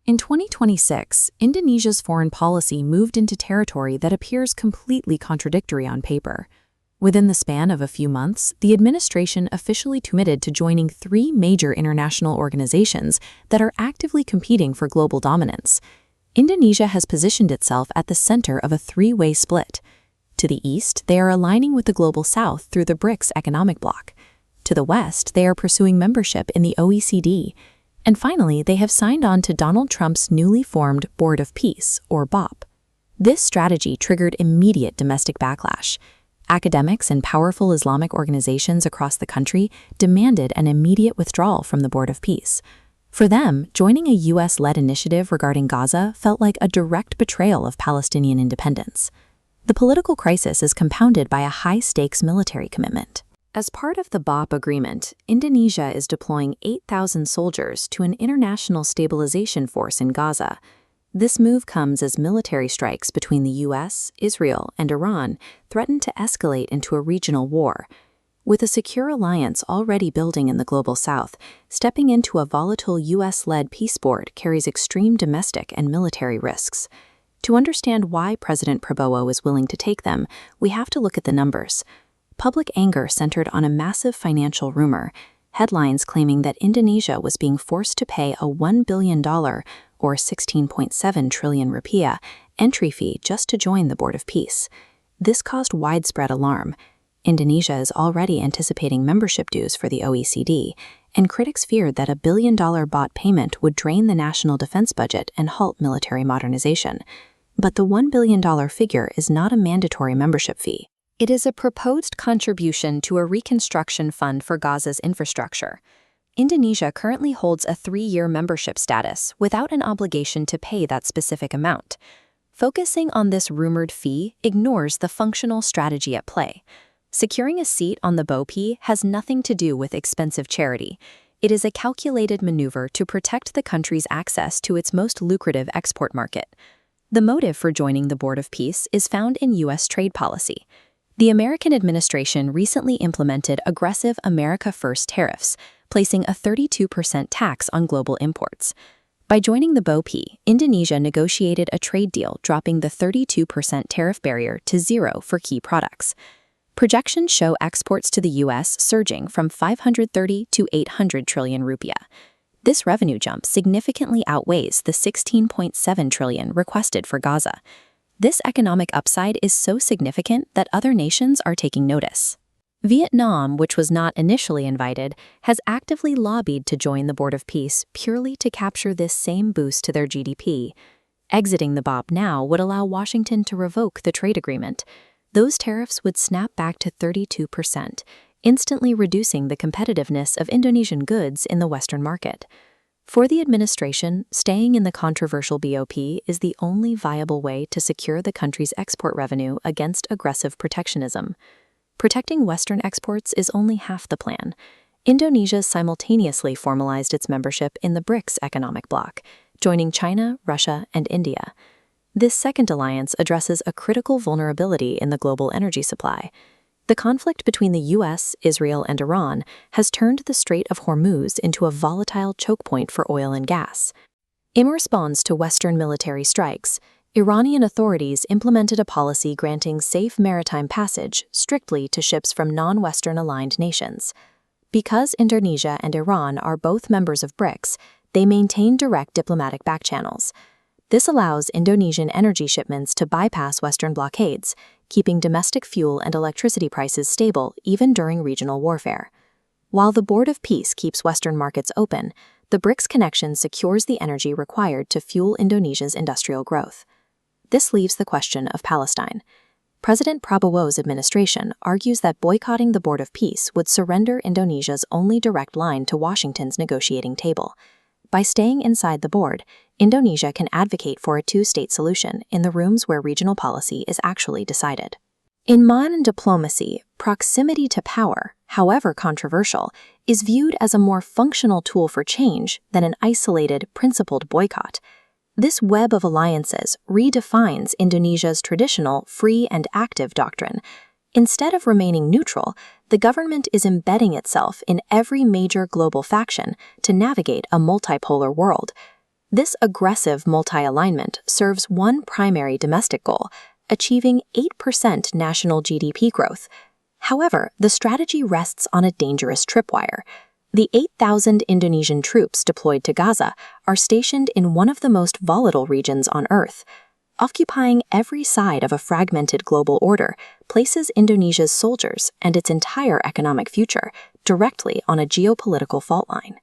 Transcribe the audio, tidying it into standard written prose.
In 2026, Indonesia's foreign policy moved into territory that appears completely contradictory on paper. Within the span of a few months, the administration officially committed to joining 3 major international organizations that are actively competing for global dominance. Indonesia has positioned itself at the center of a 3-way split. To the east, they are aligning with the Global South through the BRICS economic bloc. To the west, they are pursuing membership in the OECD. And finally, they have signed on to Donald Trump's newly formed Board of Peace, or BOP. This strategy triggered immediate domestic backlash. Academics and powerful Islamic organizations across the country demanded an immediate withdrawal from the Board of Peace. For them, joining a U.S.-led initiative regarding Gaza felt like a direct betrayal of Palestinian independence. The political crisis is compounded by a high-stakes military commitment. As part of the BOP agreement, Indonesia is deploying 8,000 soldiers to an international stabilization force in Gaza. This move comes as military strikes between the U.S., Israel, and Iran threaten to escalate into a regional war. With a secure alliance already building in the Global South, stepping into a volatile U.S.-led peace board carries extreme domestic and military risks. To understand why President Prabowo is willing to take them, we have to look at the numbers. Public anger centered on a massive financial rumor, headlines claiming that Indonesia was being forced to pay a $1 billion, or 16.7 trillion rupiah, entry fee just to join the Board of Peace. This caused widespread alarm. Indonesia is already anticipating membership dues for the OECD, and critics feared that a $1 billion bot payment would drain the national defense budget and halt military modernization. But the $1 billion figure is not a mandatory membership fee. It is a proposed contribution to a reconstruction fund for Gaza's infrastructure. Indonesia currently holds a 3-year membership status without an obligation to pay that specific amount. Focusing on this rumored fee ignores the functional strategy at play. Securing a seat on the BOP has nothing to do with expensive charity. It is a calculated maneuver to protect the country's access to its most lucrative export market. The motive for joining the Board of Peace is found in U.S. trade policy. The American administration recently implemented aggressive America First tariffs, placing a 32% tax on global imports. By joining the BOP, Indonesia negotiated a trade deal dropping the 32% tariff barrier to 0 for key products. Projections show exports to the U.S. surging from 530 to 800 trillion rupiah. This revenue jump significantly outweighs the 16.7 trillion requested for Gaza. This economic upside is so significant that other nations are taking notice. Vietnam, which was not initially invited, has actively lobbied to join the Board of Peace purely to capture this same boost to their GDP. Exiting the BOP now would allow Washington to revoke the trade agreement. Those tariffs would snap back to 32%, instantly reducing the competitiveness of Indonesian goods in the Western market. For the administration, staying in the controversial BOP is the only viable way to secure the country's export revenue against aggressive protectionism. Protecting Western exports is only half the plan. Indonesia simultaneously formalized its membership in the BRICS economic bloc, joining China, Russia, and India. This second alliance addresses a critical vulnerability in the global energy supply. The conflict between the U.S., Israel, and Iran has turned the Strait of Hormuz into a volatile choke point for oil and gas. In response to Western military strikes, Iranian authorities implemented a policy granting safe maritime passage strictly to ships from non-Western aligned nations. Because Indonesia and Iran are both members of BRICS, they maintain direct diplomatic backchannels. This allows Indonesian energy shipments to bypass Western blockades, keeping domestic fuel and electricity prices stable even during regional warfare. While the Board of Peace keeps Western markets open, the BRICS connection secures the energy required to fuel Indonesia's industrial growth. This leaves the question of Palestine. President Prabowo's administration argues that boycotting the Board of Peace would surrender Indonesia's only direct line to Washington's negotiating table. By staying inside the board, Indonesia can advocate for a 2-state solution in the rooms where regional policy is actually decided. In modern diplomacy, proximity to power, however controversial, is viewed as a more functional tool for change than an isolated, principled boycott. This web of alliances redefines Indonesia's traditional free and active doctrine. Instead of remaining neutral, the government is embedding itself in every major global faction to navigate a multipolar world. This aggressive multi-alignment serves one primary domestic goal, achieving 8% national GDP growth. However, the strategy rests on a dangerous tripwire. The 8,000 Indonesian troops deployed to Gaza are stationed in one of the most volatile regions on Earth. Occupying every side of a fragmented global order places Indonesia's soldiers and its entire economic future directly on a geopolitical fault line.